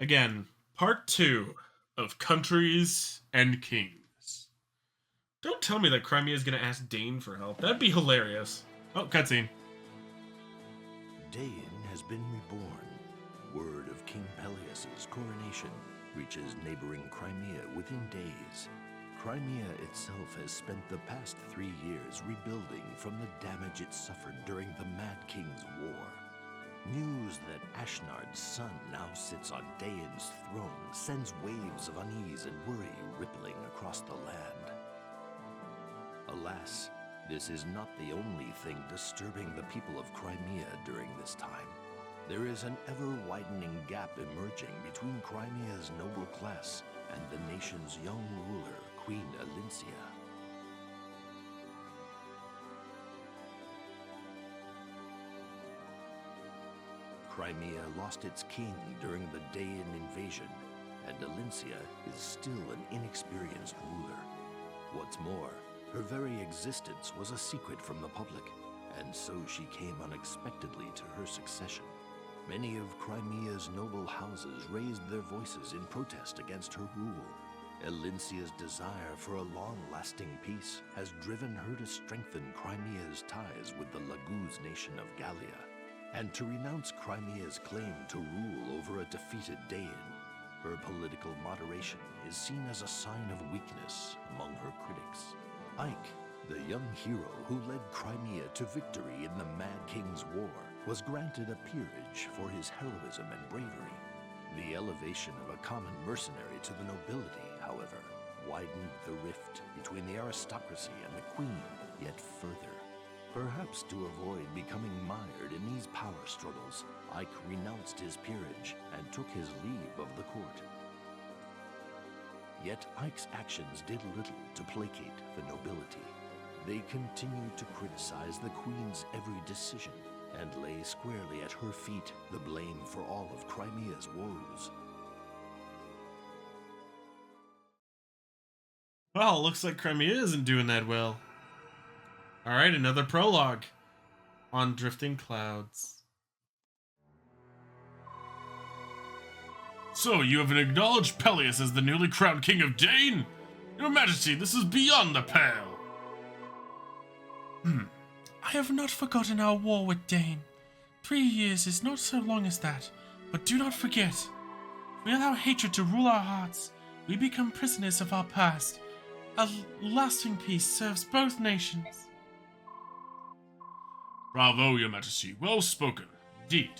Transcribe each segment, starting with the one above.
Again, part 2 of Countries and Kings. Don't tell me that Crimea is going to ask Daein for help. That'd be hilarious. Oh, cutscene. Daein has been reborn. Word of King Tellius's coronation reaches neighboring Crimea within days. Crimea itself has spent the past 3 years rebuilding from the damage it suffered during the Mad King's War. News that Ashnard's son now sits on Daein's throne sends waves of unease and worry rippling across the land. Alas, this is not the only thing disturbing the people of Crimea during this time. There is an ever-widening gap emerging between Crimea's noble class and the nation's young ruler, Queen Elincia. Crimea lost its king during the Daein invasion, and Elincia is still an inexperienced ruler. What's more, her very existence was a secret from the public, and so she came unexpectedly to her succession. Many of Crimea's noble houses raised their voices in protest against her rule. Elincia's desire for a long-lasting peace has driven her to strengthen Crimea's ties with the Laguz nation of Gallia, and to renounce Crimea's claim to rule over a defeated Daein. Her political moderation is seen as a sign of weakness among her critics. Ike, the young hero who led Crimea to victory in the Mad King's War, was granted a peerage for his heroism and bravery. The elevation of a common mercenary to the nobility, however, widened the rift between the aristocracy and the queen yet further. Perhaps to avoid becoming mired in these power struggles, Ike renounced his peerage and took his leave of the court. Yet Ike's actions did little to placate the nobility. They continued to criticize the queen's every decision and lay squarely at her feet the blame for all of Crimea's woes. Well, looks like Crimea isn't doing that well. Alright, another prologue on Drifting Clouds. So, you have acknowledged Tellius as the newly crowned King of Daein? Your Majesty, this is beyond the pale. I have not forgotten our war with Daein. 3 years is not so long as that, but do not forget. If we allow hatred to rule our hearts, we become prisoners of our past. A lasting peace serves both nations. Bravo, Your Majesty. Well spoken. Indeed.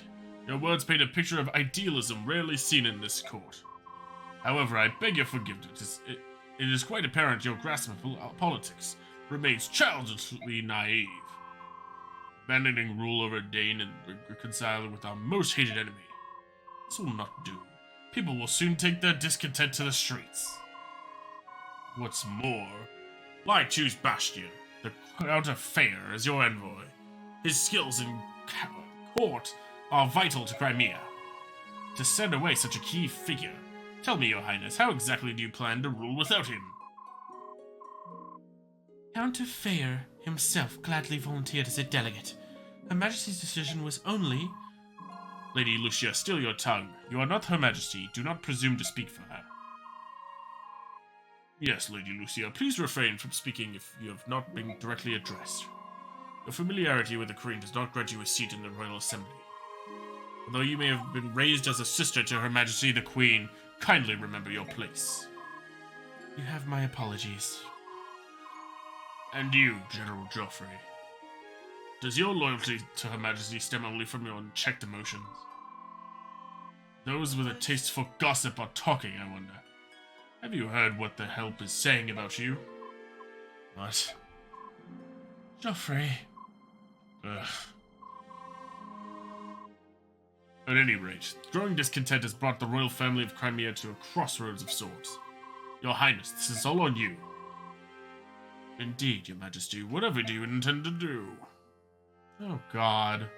Your words paint a picture of idealism rarely seen in this court. However, I beg your forgiveness. It is quite apparent your grasp of politics remains childishly naive. Abandoning rule over Daein and reconciling with our most hated enemy. This will not do. People will soon take their discontent to the streets. What's more, why choose Bastion, the Count of Fire, as your envoy? His skills in court are vital to Crimea. To send away such a key figure, tell me, Your Highness, how exactly do you plan to rule without him? Count of Fire himself gladly volunteered as a delegate. Her Majesty's decision was only... Lady Lucia, still your tongue. You are not Her Majesty. Do not presume to speak for her. Yes, Lady Lucia, please refrain from speaking if you have not been directly addressed. Your familiarity with the Queen does not grant you a seat in the Royal Assembly. Although you may have been raised as a sister to Her Majesty the Queen, kindly remember your place. You have my apologies. And you, General Joffrey. Does your loyalty to Her Majesty stem only from your unchecked emotions? Those with a taste for gossip are talking, I wonder. Have you heard what the Help is saying about you? What? Joffrey. Ugh. At any rate, growing discontent has brought the royal family of Crimea to a crossroads of sorts. Your Highness, this is all on you. Indeed, Your Majesty, whatever do you intend to do? Oh, God.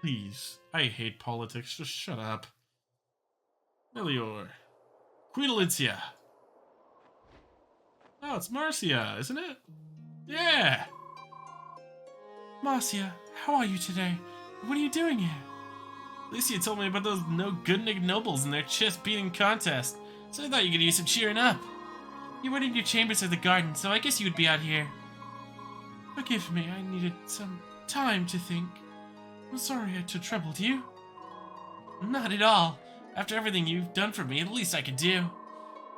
Please, I hate politics, just shut up. Melior. Queen Elincia. Oh, it's Marcia, isn't it? Yeah! Marcia, how are you today? What are you doing here? Alicia told me about those no-good nobles and their chest-beating contest, so I thought you could use some cheering up. You weren't in your chambers or the garden, so I guess you would be out here. Forgive me, I needed some time to think. I'm sorry to troubled you. Not at all. After everything you've done for me, the least I could do.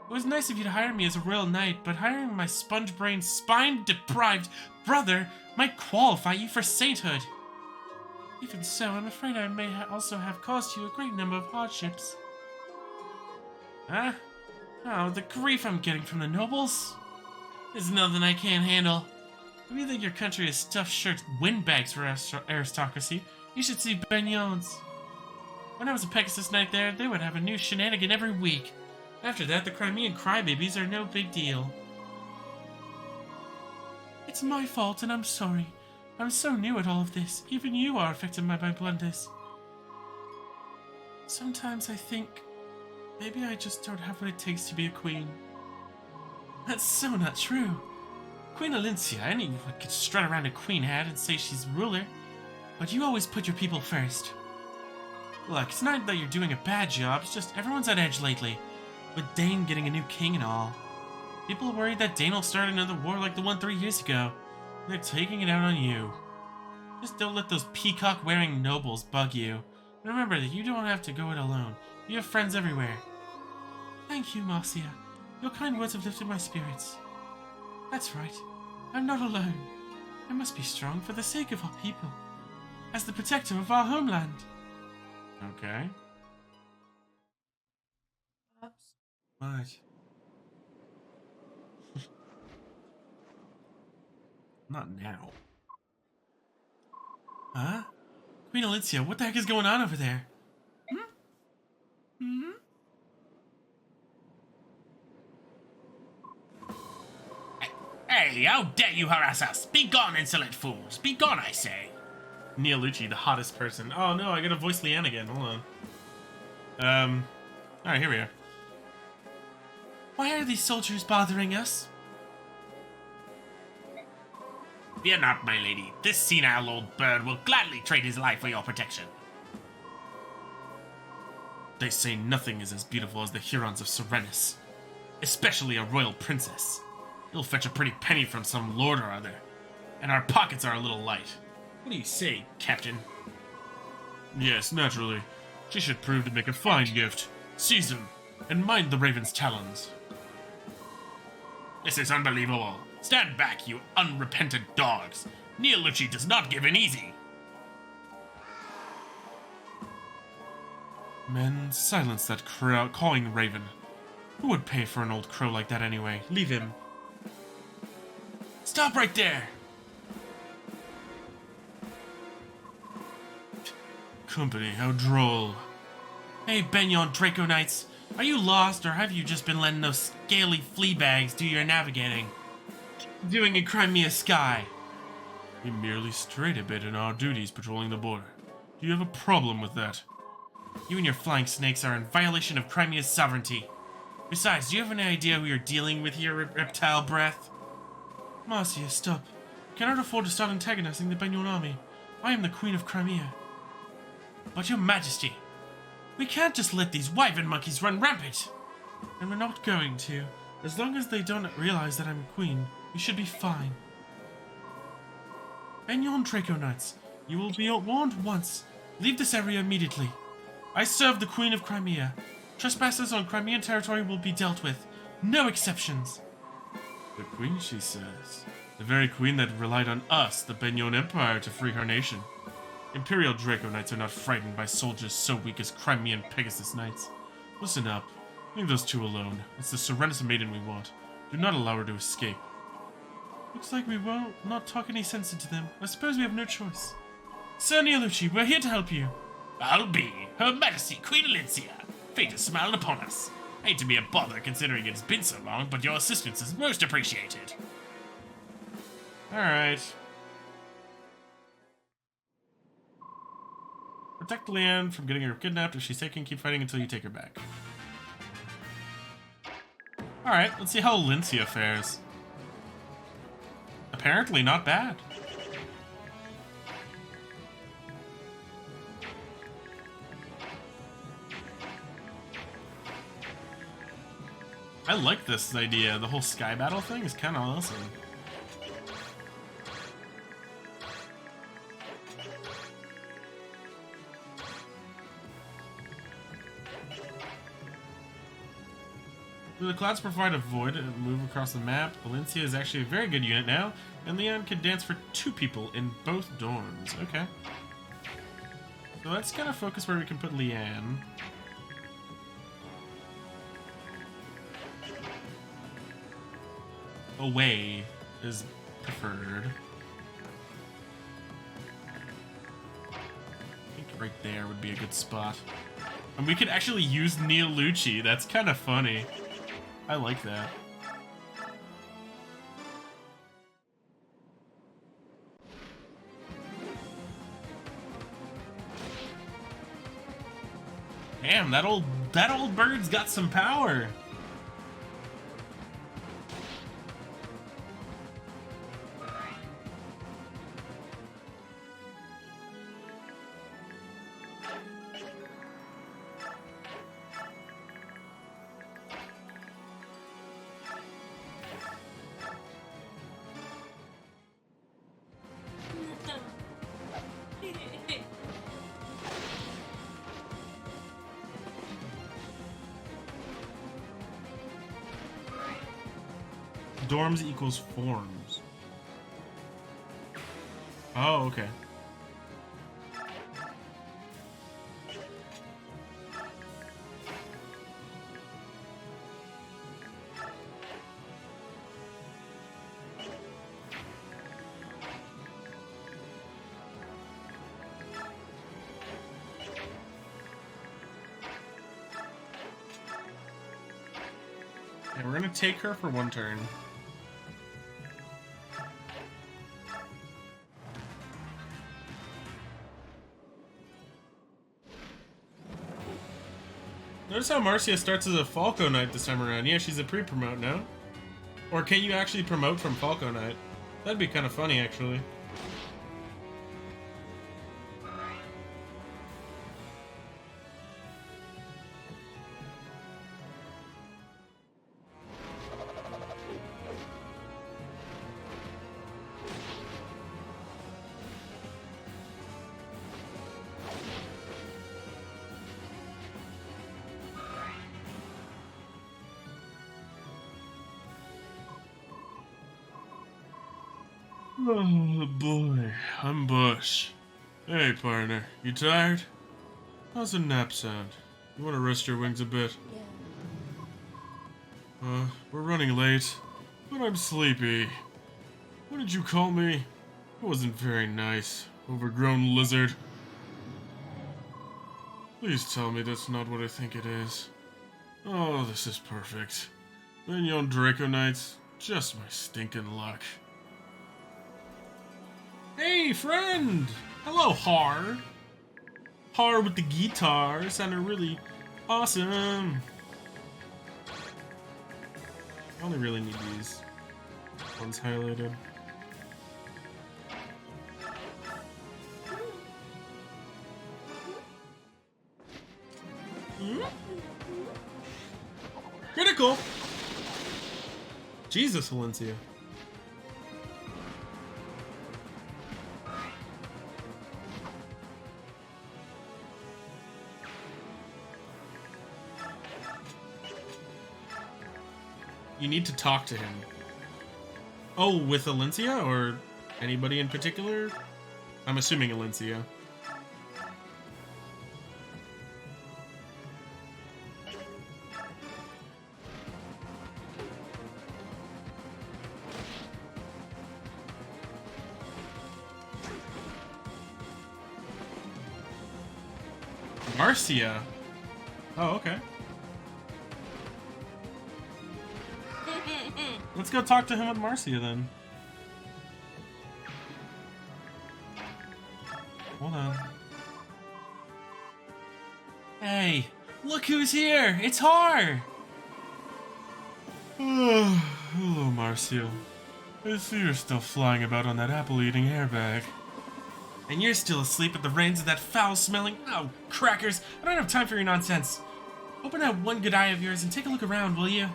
It was nice of you to hire me as a royal knight, but hiring my sponge-brained, spine-deprived brother might qualify you for sainthood. Even so, I'm afraid I may also have caused you a great number of hardships. Huh? Oh, the grief I'm getting from the nobles. There's nothing I can't handle. If you think your country is stuffed shirt windbags for aristocracy, you should see Begnion's. When I was a Pegasus Knight there, they would have a new shenanigan every week. After that, the Crimean crybabies are no big deal. It's my fault, and I'm sorry. I'm so new at all of this. Even you are affected by my blunders. Sometimes I think maybe I just don't have what it takes to be a queen. That's so not true. Queen Elincia, anyone could strut around a queen hat and say she's ruler, but you always put your people first. Look, it's not that you're doing a bad job, it's just everyone's on edge lately, with Daein getting a new king and all. People are worried that Daein will start another war like the one 3 years ago. They're taking it out on you. Just don't let those peacock-wearing nobles bug you. And remember that you don't have to go it alone. You have friends everywhere. Thank you, Marcia. Your kind words have lifted my spirits. That's right. I'm not alone. I must be strong for the sake of our people. As the protector of our homeland. Okay. What? Not now. Huh? Queen Elincia, what the heck is going on over there? Hey, how dare you harass us? Be gone, insolent fools! Be gone, I say! Lucci, the hottest person. Oh no, I gotta voice Leanne again. Hold on. Alright, here we are. Why are these soldiers bothering us? Fear not, my lady. This senile old bird will gladly trade his life for your protection. They say nothing is as beautiful as the Hurons of Serenus. Especially a royal princess. It'll fetch a pretty penny from some lord or other. And our pockets are a little light. What do you say, Captain? Yes, naturally. She should prove to make a fine gift. Seize him, and mind the raven's talons. This is unbelievable. Stand back, you unrepentant dogs. Lucci does not give in easy. Men, silence that cawing raven. Who would pay for an old crow like that anyway? Leave him. Stop right there! Company, how droll. Hey, Begnion Draco Knights. Are you lost, or have you just been letting those scaly flea bags do your navigating? Doing in Crimea sky? We merely strayed a bit in our duties patrolling the border. Do you have a problem with that? You and your flying snakes are in violation of Crimea's sovereignty. Besides, do you have any idea who you're dealing with here, reptile breath? Marcia, stop. I cannot afford to start antagonizing the Begnion army. I am the Queen of Crimea. But your majesty, we can't just let these wyvern monkeys run rampant. And we're not going to. As long as they don't realize that I'm a queen, we should be fine. Begnion Draco Knights, you will be warned once. Leave this area immediately. I serve the Queen of Crimea. Trespassers on Crimean territory will be dealt with. No exceptions. The Queen, she says. The very Queen that relied on us, the Begnion Empire, to free her nation. Imperial Draco Knights are not frightened by soldiers so weak as Crimean Pegasus Knights. Listen up. Leave those two alone. It's the Serenus maiden we want. Do not allow her to escape. Looks like we will not talk any sense into them. I suppose we have no choice. Sir Lucci, we're here to help you. I'll be Her Majesty Queen Elincia. Fate has smiled upon us. Hate to be a bother considering it's been so long, but your assistance is most appreciated. Alright. Protect Leanne from getting her kidnapped. If she's taken, keep fighting until you take her back. Alright, let's see how Elincia fares. Apparently not bad. I like this idea. The whole sky battle thing is kind of awesome. The clouds provide a void and move across the map. Elincia is actually a very good unit now, and Leon can dance for 2 people in both dorms. Okay. So let's kind of focus where we can put Leanne. Away is preferred. I think right there would be a good spot. And we could actually use Neil Lucci. That's kind of funny. I like that. Damn, that old bird's got some power. Dorms equals forms. Oh, okay. Yeah, we're gonna take her for 1 turn. Notice how Marcia starts as a Falco Knight this time around. Yeah, she's a pre-promote now. Or can you actually promote from Falco Knight? That'd be kind of funny, actually. Oh boy, I'm Bush. Hey partner, you tired? How's a nap sound? You want to rest your wings a bit? We're running late, but I'm sleepy. What did you call me? It wasn't very nice. Overgrown lizard. Please tell me that's not what I think it is. Oh, this is perfect. Begnion Draco Knights, just my stinking luck. Hey, friend! Hello, Har. Har with the guitar sounded really awesome. I only really need these ones highlighted. Critical! Jesus, Elincia. You need to talk to him. Oh, with Elincia or anybody in particular? I'm assuming Elincia. Marcia. Oh, okay. Let's go talk to him with Marcia then. Hold on. Hey, look who's here! It's Har! Oh, hello, Marcia. I see you're still flying about on that apple-eating airbag. And you're still asleep at the reins of that foul-smelling... Oh, crackers! I don't have time for your nonsense. Open that one good eye of yours and take a look around, will you?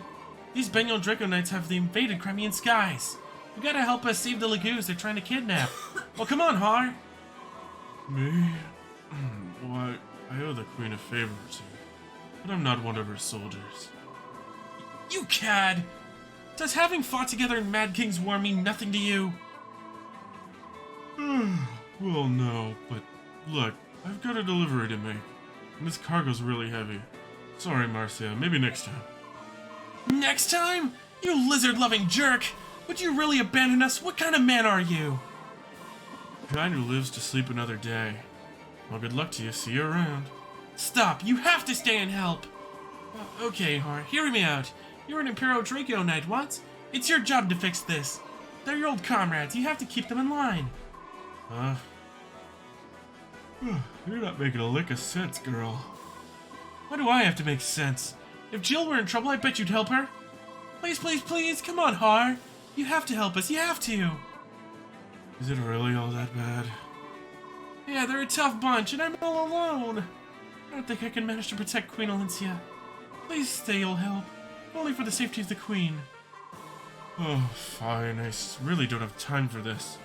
These Begnion Draco Knights have invaded Crimean skies. You gotta help us save the Lagoons they're trying to kidnap. Well, come on, Har. Me? Why, I owe the Queen a favor or two, but I'm not one of her soldiers. You cad! Does having fought together in Mad King's War mean nothing to you? Well, no, but look, I've got a delivery to make, and this cargo's really heavy. Sorry, Marcia, maybe next time. Next time? You lizard-loving jerk! Would you really abandon us? What kind of man are you? The kind who lives to sleep another day. Well, good luck to you. See you around. Stop! You have to stay and help! Okay, Har, hear me out. You're an Imperial Draco Knight, what? It's your job to fix this. They're your old comrades. You have to keep them in line. You're not making a lick of sense, girl. Why do I have to make sense? If Jill were in trouble, I bet you'd help her. Please, please, please, come on, Har. You have to help us, you have to. Is it really all that bad? Yeah, they're a tough bunch, and I'm all alone. I don't think I can manage to protect Queen Elincia. Please stay, you'll help. Only for the safety of the Queen. Oh, fine. I really don't have time for this.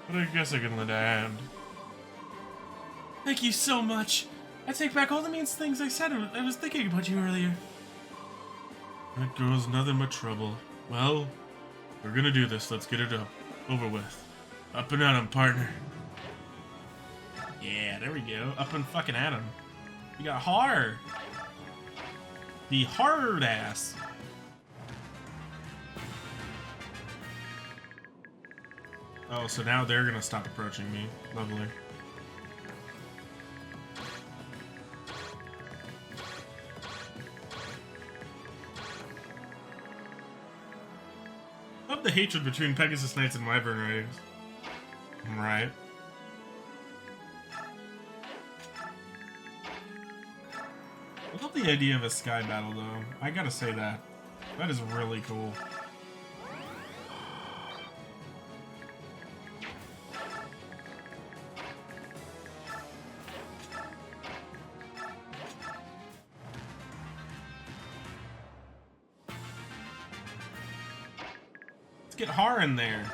But I guess I can lend a hand. Thank you so much. I take back all the mean things I said. I was thinking about you earlier. That girl's nothing but trouble. Well, we're gonna do this. Let's get it over with. Up and at 'em, partner. Yeah, there we go. Up and fucking at him. We got Har. The hard ass. Oh, so now they're gonna stop approaching me. Lovely. Love the hatred between Pegasus Knights and Wyvern Riders. Right. I love the idea of a sky battle, though. I gotta say that. That is really cool. Let's get Har in there.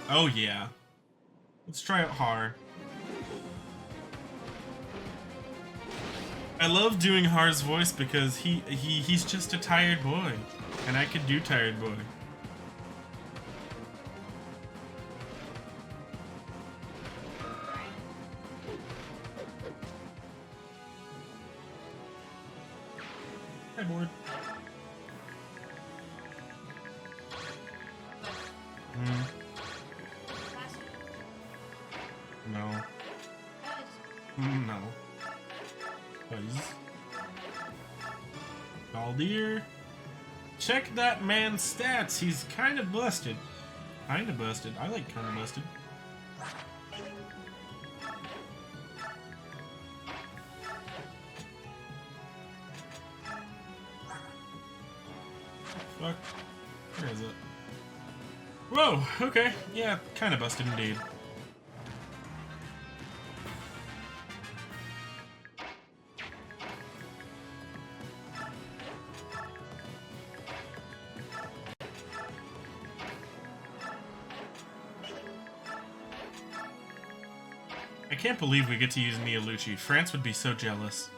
Oh, yeah. Let's try out Har. I love doing Har's voice because he's just a tired boy, and I could do tired boy. Hi, board. No. No. Baldir. Check that man's stats. He's kind of busted. Kind of busted. I like kind of busted. Fuck. Where is it? Whoa, okay. Yeah, kind of busted indeed. I can't believe we get to use Mia Lucci. France would be so jealous.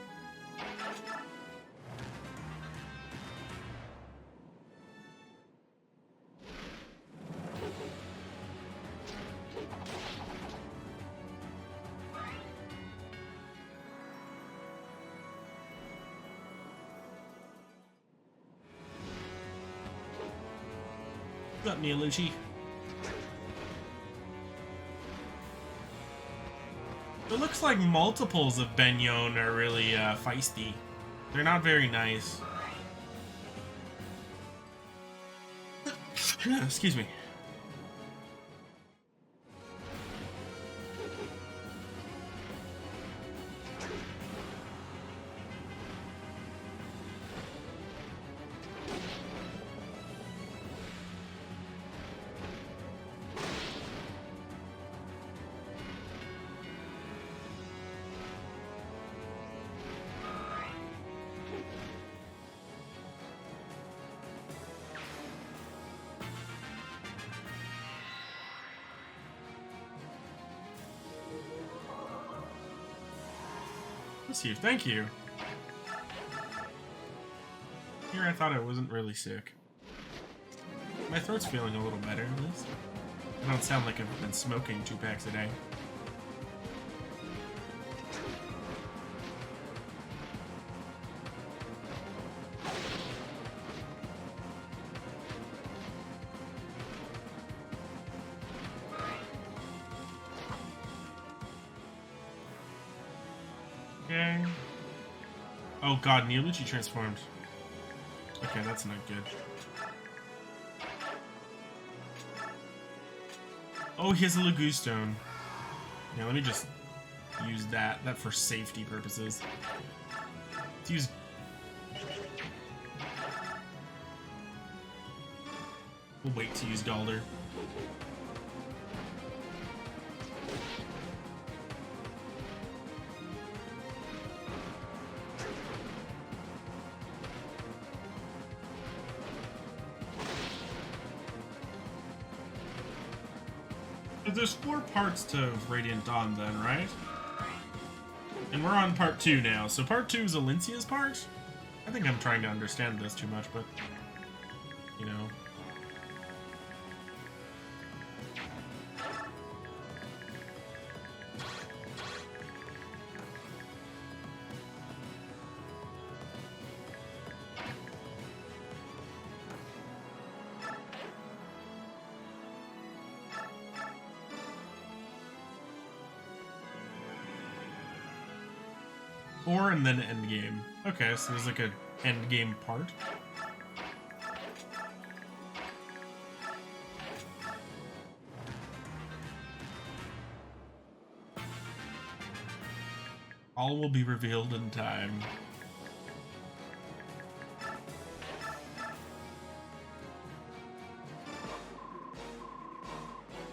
What's up, Mia Lucci? It looks like multiples of Begnion are really feisty. They're not very nice. Excuse me. Bless you, thank you. Here I thought I wasn't really sick. My throat's feeling a little better, at least. I don't sound like I've been smoking 2 packs a day. Okay. Oh god, Elincia transformed. Okay, that's not good. Oh, he has a Lagoon Stone. Yeah, let me just use that for safety purposes. Let's use... We'll wait to use Galder. There's 4 parts to Radiantdawn then, right? And we're on part 2 now, so part 2 is Elincia's part? I think I'm trying to understand this too much, but... You know... Or and then endgame. Okay, so there's like a endgame part. All will be revealed in time.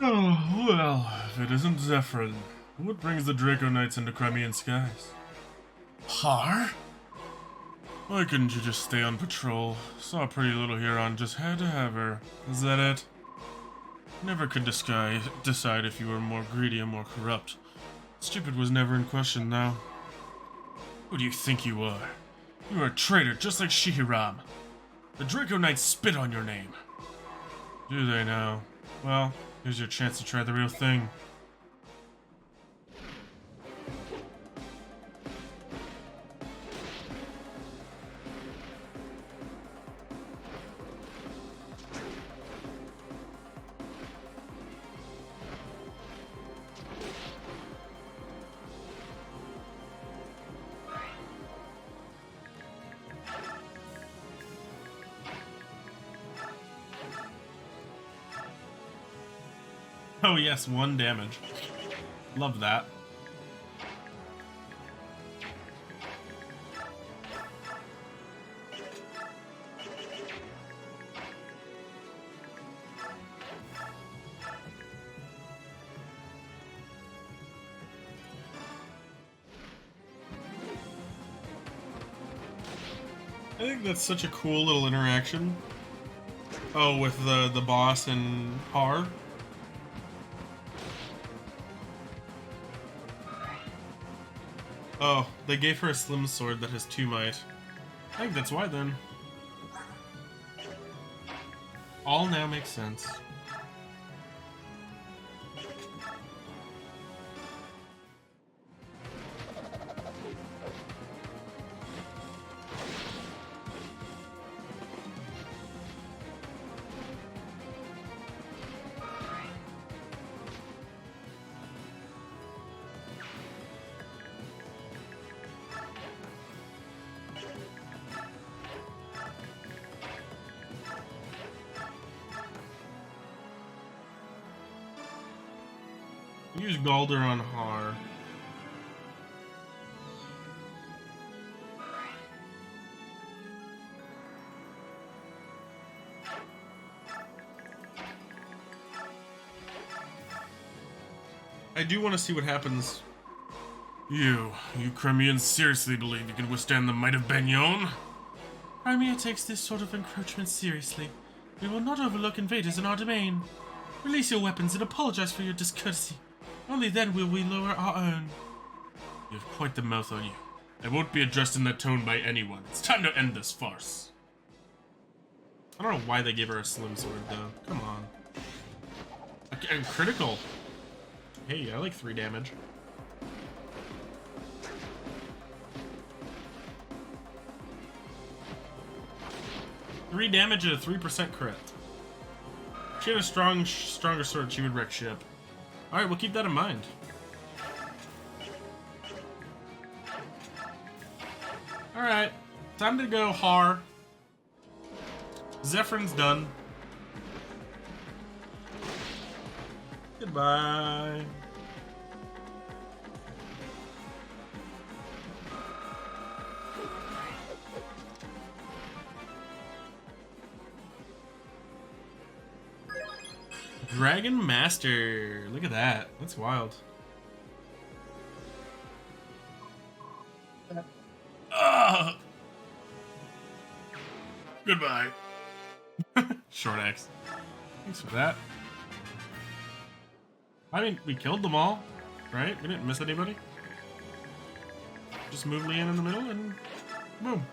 Oh, well, if it isn't Zephyrin, what brings the Draco Knights into Crimean skies? Har? Why couldn't you just stay on patrol? Saw a pretty little Huron, just had to have her. Is that it? Never could decide if you were more greedy or more corrupt. Stupid was never in question now. Who do you think you are? You are a traitor just like Shihiram. The Draco Knights spit on your name. Do they now? Well, here's your chance to try the real thing. Oh yes, 1 damage. Love that. I think that's such a cool little interaction. Oh, with the boss and Har. Oh, they gave her a slim sword that has 2 might. I think that's why then. All now makes sense. Use Galder on Har. I do want to see what happens. You Crimeans seriously believe you can withstand the might of Begnion? Crimea takes this sort of encroachment seriously. We will not overlook invaders in our domain. Release your weapons and apologize for your discourtesy. Only then will we lower our own. You have quite the mouth on you. I won't be addressed in that tone by anyone. It's time to end this farce. I don't know why they gave her a slim sword, though. Come on. Okay, and critical. Hey, I like 3 damage. Three damage at a 3% crit. If she had a stronger sword, she would wreck ship. Alright, we'll keep that in mind. Alright, time to go Har. Zephyrn's done. Goodbye. Dragon Master. Look at that. That's wild. Goodbye. Short axe. Thanks for that. I mean, we killed them all, right? We didn't miss anybody. Just move Leanne in the middle and boom.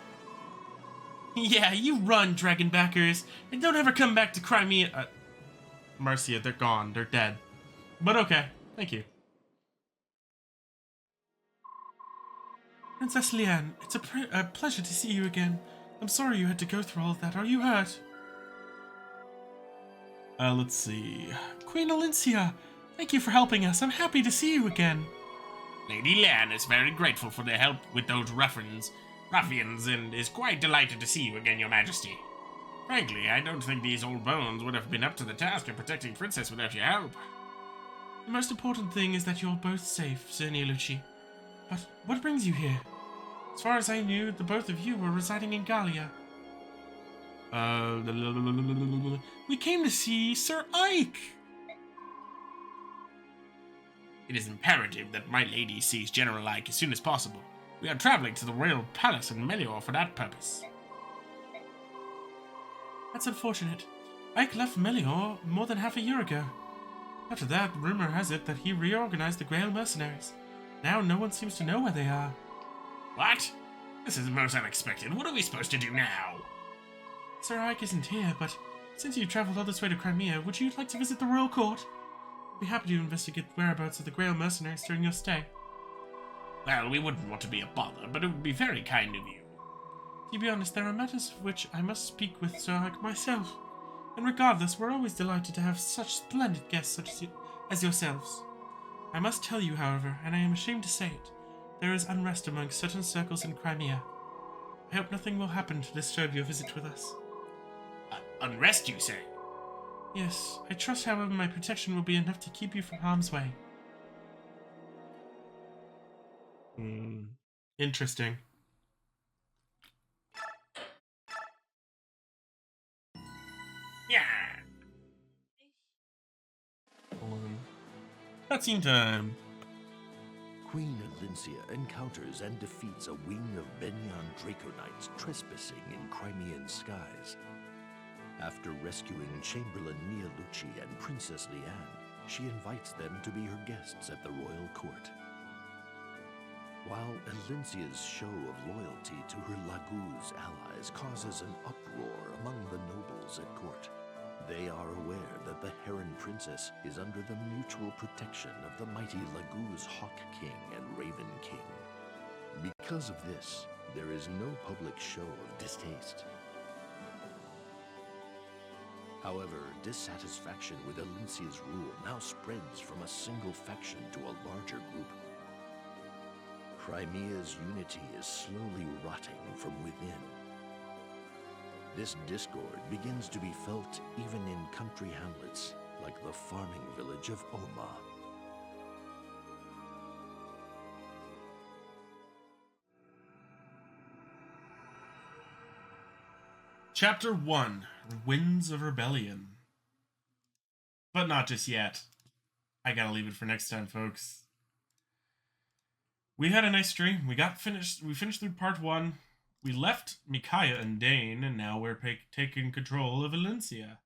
Yeah, you run, Dragonbackers, and don't ever come back to Crimea. Marcia, they're gone. They're dead. But okay. Thank you. Princess Leanne, it's a pleasure to see you again. I'm sorry you had to go through all of that. Are you hurt? Let's see. Queen Elincia, thank you for helping us. I'm happy to see you again. Lady Leanne is very grateful for their help with those ruffians, and is quite delighted to see you again, Your Majesty. Frankly, I don't think these old bones would have been up to the task of protecting Princess without your help. The most important thing is that you're both safe, Sir Neolucci. But what brings you here? As far as I knew, the both of you were residing in Gallia. We came to see Sir Ike! It is imperative that my lady sees General Ike as soon as possible. We are traveling to the royal palace in Melior for that purpose. That's unfortunate. Ike left Melior more than half a year ago. After that, rumor has it that he reorganized the Grail mercenaries. Now no one seems to know where they are. What? This is most unexpected. What are we supposed to do now? Sir Ike isn't here, but since you traveled all this way to Crimea, would you like to visit the royal court? I'd be happy to investigate the whereabouts of the Grail mercenaries during your stay. Well, we wouldn't want to be a bother, but it would be very kind of you. To be honest, there are matters of which I must speak with Sir Ike myself. And regardless, we're always delighted to have such splendid guests such as yourselves. I must tell you, however, and I am ashamed to say it, there is unrest among certain circles in Crimea. I hope nothing will happen to disturb your visit with us. Unrest, you say? Yes, I trust, however, my protection will be enough to keep you from harm's way. Interesting. Yeah. Cutscene time. Queen Elincia encounters and defeats a wing of Begnion Draconites trespassing in Crimean skies. After rescuing Chamberlain Neolucci and Princess Leanne, she invites them to be her guests at the royal court. While Elincia's show of loyalty to her Laguz allies causes an uproar among the nobles at court, they are aware that the Heron Princess is under the mutual protection of the mighty Laguz Hawk King and Raven King. Because of this, there is no public show of distaste. However, dissatisfaction with Elincia's rule now spreads from a single faction to a larger group. Crimea's unity is slowly rotting from within. This discord begins to be felt even in country hamlets like the farming village of Oma. Chapter 1, Winds of Rebellion. But not just yet. I gotta leave it for next time, folks. We had a nice stream. We finished through part 1. We left Micaiah and Daein, and now we're taking control of Elincia.